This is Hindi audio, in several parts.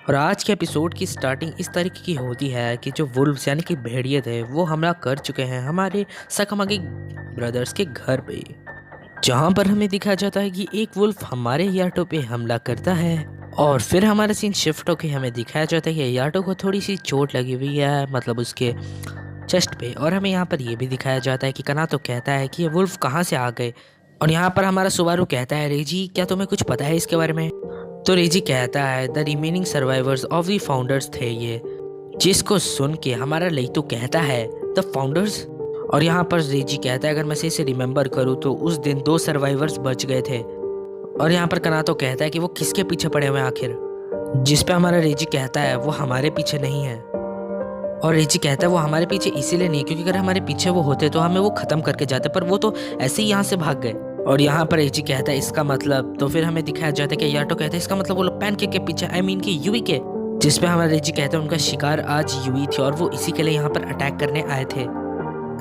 और आज के एपिसोड की स्टार्टिंग इस तरीके की होती है कि जो वुल्व्स यानी कि भेड़िए थे वो हमला कर चुके हैं हमारे सकामागी ब्रदर्स के घर पे। जहां पर हमें दिखाया जाता है कि एक वुल्फ हमारे याटो पे हमला करता है और फिर हमारा सीन शिफ्ट होकर हमें दिखाया जाता है कि याटो को थोड़ी सी चोट लगी हुई है, मतलब उसके चेस्ट पे। और हमें यहाँ पर ये भी दिखाया जाता है कि कनातो कहता है कि ये वुल्फ कहाँ से आ गए। और यहाँ पर हमारा सुबारू कहता है, रेजी क्या तुम्हें कुछ पता है इसके बारे में? तो रेजी कहता है the remaining survivors of the founders थे ये। जिसको सुन के हमारा लेइतो कहता है द फाउंडर्स। और यहाँ पर रेजी कहता है अगर मैं सही से रिमेम्बर करूँ तो उस दिन 2 सर्वाइवर्स बच गए थे। और यहाँ पर कनातो कहता है कि वो किसके पीछे पड़े हुए हैं आखिर। जिस पे हमारा रेजी कहता है वो हमारे पीछे नहीं है। और रेजी कहता है वो हमारे पीछे इसीलिए नहीं क्योंकि अगर हमारे पीछे वो होते तो हमें वो खत्म करके जाते, पर वो तो ऐसे ही यहाँ से भाग गए। और यहाँ पर रेजी कहता है इसका मतलब, तो फिर हमें दिखाया जाता है कि याटो कहता है इसका मतलब वो लोग पैनकेक के पीछे, आई मीन कि यूई के। जिस पे हमारा रेजी कहता है उनका शिकार आज यूई थी और वो इसी के लिए यहाँ पर अटैक करने आए थे।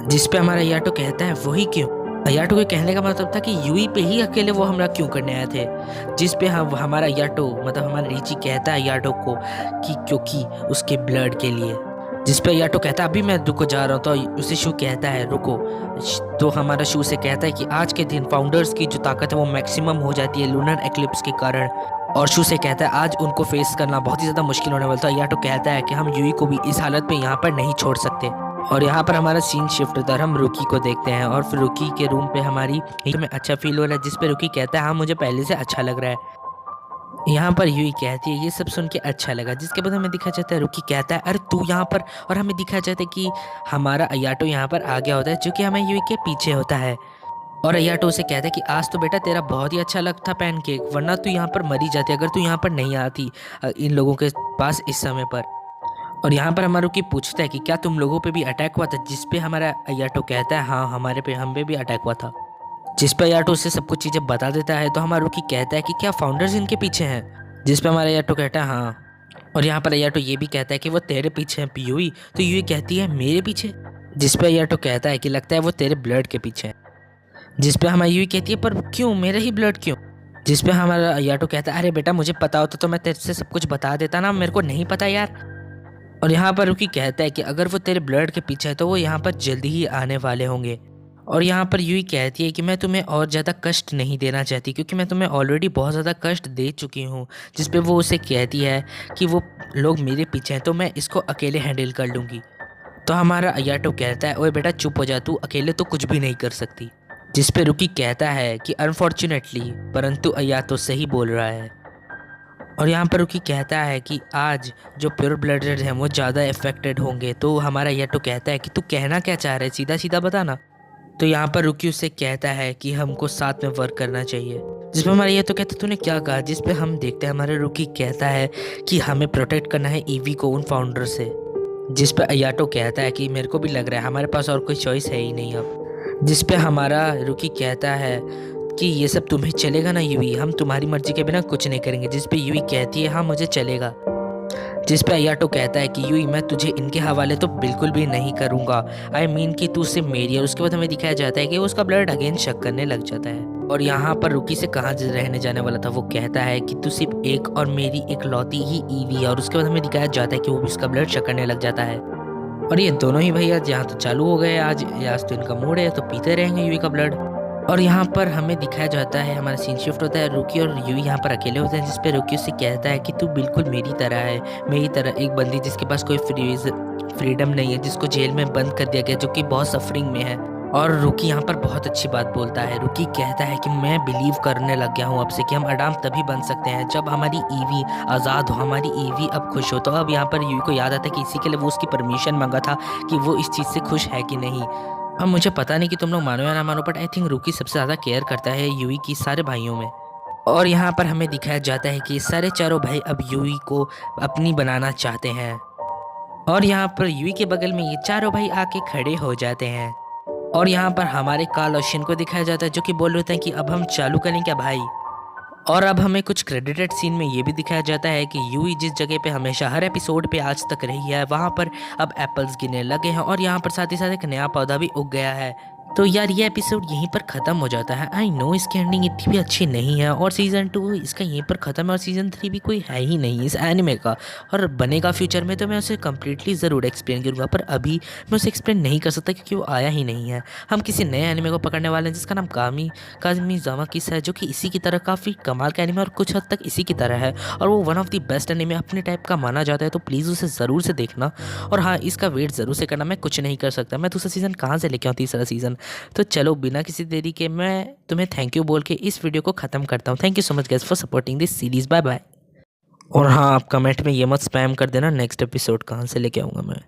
जिस पे हमारा याटो कहता है वही क्यों। याटो के कहने का मतलब था कि यूई पे ही अकेले वो हमला क्यों करने आए थे। जिस पे हमारा याटो मतलब हमारा रेजी कहता है याटो को कि क्योंकि उसके ब्लड के लिए। जिस पे याटो कहता है अभी मैं रुको जा रहा हूँ, तो उसे शू कहता है रुको। तो हमारा शू से कहता है कि आज के दिन फाउंडर्स की जो ताकत है वो मैक्सिमम हो जाती है लूनर एक्लिप्स के कारण। और शू से कहता है आज उनको फेस करना बहुत ही ज़्यादा मुश्किल होने वाला था। याटो कहता है कि हम यूई को भी इस हालत में यहाँ पर नहीं छोड़ सकते। और यहाँ पर हमारा सीन शिफ्ट होता है, हम रुकी को देखते हैं और फिर रुकी के रूम पे हमारी में अच्छा फील हो रहा है। जिस पे रुकी कहता है हाँ मुझे पहले से अच्छा लग रहा है। यहाँ पर यूई कहती है ये सब सुन के अच्छा लगा। जिसके बाद हमें दिखाया जाता है रुकी कहता है अरे तू यहाँ पर। और हमें दिखाया जाता है कि हमारा अयाटो यहाँ पर आ गया होता है जो कि हमें यूई के पीछे होता है। और अयाटो उसे कहता है कि आज तो बेटा तेरा बहुत ही अच्छा लगता पैनकेक, वरना तू यहाँ पर मरी जाती अगर तू यहाँ पर नहीं आती इन लोगों के पास इस समय पर। और यहाँ पर हमारा रुकी पूछता है कि क्या तुम लोगों पे भी अटैक हुआ था। जिस पे हमारा अयाटो कहता है हाँ हमारे पे हम पे भी अटैक हुआ था। जिस पे याटो उससे सब कुछ चीज़ें बता देता है। तो हमारा रुकी कहता है कि क्या फाउंडर्स इनके पीछे हैं। जिस पे हमारा याटो कहता है हाँ। और यहाँ पर याटो ये भी कहता है कि वो तेरे पीछे हैं यूई। तो यूई कहती है मेरे पीछे। जिस पे याटो कहता है कि लगता है वो तेरे ब्लड के पीछे है। जिस पे हमारी यूई कहती है पर क्यों, मेरा ही ब्लड क्यों। जिस पे हमारा याटो कहता है अरे बेटा मुझे पता होता तो मैं तेरे से सब कुछ बता देता ना, मेरे को नहीं पता यार। और यहाँ पर रुकी कहता है कि अगर वो तेरे ब्लड के पीछे है तो वो यहाँ पर जल्दी ही आने वाले होंगे। और यहाँ पर यूई कहती है कि मैं तुम्हें और ज़्यादा कष्ट नहीं देना चाहती क्योंकि मैं तुम्हें ऑलरेडी बहुत ज़्यादा कष्ट दे चुकी हूँ। जिस पे वो उसे कहती है कि वो लोग मेरे पीछे हैं तो मैं इसको अकेले हैंडल कर लूँगी। तो हमारा अयाटो कहता है ओए बेटा चुप हो जा, तू अकेले तो कुछ भी नहीं कर सकती। जिस पे रुकी कहता है कि अनफॉर्चुनेटली, परंतु अयाटो सही बोल रहा है। और यहाँ पर रुकी कहता है कि आज जो प्योर ब्लडेड हैं वो ज़्यादा इफेक्टेड होंगे। तो हमारा याटो कहता है कि तू कहना क्या चाह रहा है, सीधा सीधा बताना। तो यहाँ पर रुकी उससे कहता है कि हमको साथ में वर्क करना चाहिए। जिसपे हमारा ये तो कहता है तूने क्या कहा। जिस पे हम देखते हैं हमारे रुकी कहता है कि हमें प्रोटेक्ट करना है ईवी को उन फाउंडर से। जिस पे अयाटो कहता है कि मेरे को भी लग रहा है हमारे पास और कोई चॉइस है ही नहीं अब। जिस पे हमारा रुकी कहता है कि ये सब तुम्हें चलेगा ना यूवी, हम तुम्हारी मर्जी के बिना कुछ नहीं करेंगे। जिस पे यूवी कहती है हाँ मुझे चलेगा। जिस पे अयाटो कहता है कि यूई मैं तुझे इनके हवाले तो बिल्कुल भी नहीं करूंगा, आई मीन कि तू सिर्फ मेरी है। उसके बाद हमें दिखाया जाता है कि उसका ब्लड अगेन शक करने लग जाता है। और यहाँ पर रुकी से कहाँ रहने जाने वाला था वो कहता है कि तू सिर्फ एक और मेरी एक लौती ही ईवी है। और उसके बाद हमें दिखाया जाता है कि वो उसका ब्लड शक करने लग जाता है। और ये दोनों ही भैया यहाँ तो चालू हो गए आज तो इनका मूड है तो पीते रहेंगे यूवी का ब्लड। और यहाँ पर हमें दिखाया जाता है हमारा सीन शिफ्ट होता है, रुकी और यूई यहाँ पर अकेले होते हैं। जिस पे रुकी उससे कहता है कि तू बिल्कुल मेरी तरह है, मेरी तरह एक बंदी जिसके पास कोई फ्रीडम नहीं है, जिसको जेल में बंद कर दिया गया, जो कि बहुत सफरिंग में है। और रुकी यहाँ पर बहुत अच्छी बात बोलता है। रुकी कहता है कि मैं बिलीव करने लग गया हूँ अब से कि हम अडाम तभी बन सकते हैं जब हमारी ईवी आज़ाद हो, हमारी ईवी अब खुश हो। तो अब यहाँ पर यूई को याद आता है कि इसी के लिए वो उसकी परमिशन मांगा था कि वो इस चीज़ से खुश है कि नहीं। अब मुझे पता नहीं कि तुम लोग मानो या ना मानो, बट आई थिंक रुकी सबसे ज़्यादा केयर करता है यूई की सारे भाइयों में। और यहाँ पर हमें दिखाया जाता है कि सारे चारों भाई अब यूई को अपनी बनाना चाहते हैं। और यहाँ पर यूई के बगल में ये चारों भाई आके खड़े हो जाते हैं। और यहाँ पर हमारे काल और शिन को दिखाया जाता है जो कि बोल रहे हैं कि अब हम चालू करें क्या भाई। और अब हमें कुछ क्रेडिटेड सीन में ये भी दिखाया जाता है कि यूई जिस जगह पे हमेशा हर एपिसोड पे आज तक रही है वहाँ पर अब एप्पल्स गिरने लगे हैं। और यहाँ पर साथ ही साथ एक नया पौधा भी उग गया है। तो यार ये एपिसोड यहीं पर ख़त्म हो जाता है। आई नो इसकी एंडिंग इतनी भी अच्छी नहीं है और सीज़न 2 इसका यहीं पर ख़त्म है और सीज़न 3 भी कोई है ही नहीं इस एनिमे का। और बनेगा फ्यूचर में तो मैं उसे कम्प्लीटली ज़रूर एक्सप्लेन करूँगा, पर अभी मैं उसे एक्सप्लेन नहीं कर सकता क्योंकि वो आया ही नहीं है। हम किसी नए एनिमे को पकड़ने वाले हैं जिसका नाम कामिज़ावा किस है, जो कि इसी की तरह काफ़ी कमाल का एनिमे और कुछ हद तक इसी की तरह है और वो one of the best anime अपने टाइप का माना जाता है। तो प्लीज़ उसे ज़रूर से देखना और हाँ, इसका वेट ज़रूर से करना। मैं कुछ नहीं कर सकता, मैं दूसरा सीज़न कहाँ से लेके आऊँ, तीसरा सीज़न। तो चलो बिना किसी देरी के मैं तुम्हें थैंक यू बोल के इस वीडियो को ख़त्म करता हूँ। Thank you so much guys for supporting this series. Bye bye. और हाँ, आप कमेंट में ये मत स्पैम कर देना नेक्स्ट एपिसोड कहाँ से लेके आऊँगा मैं।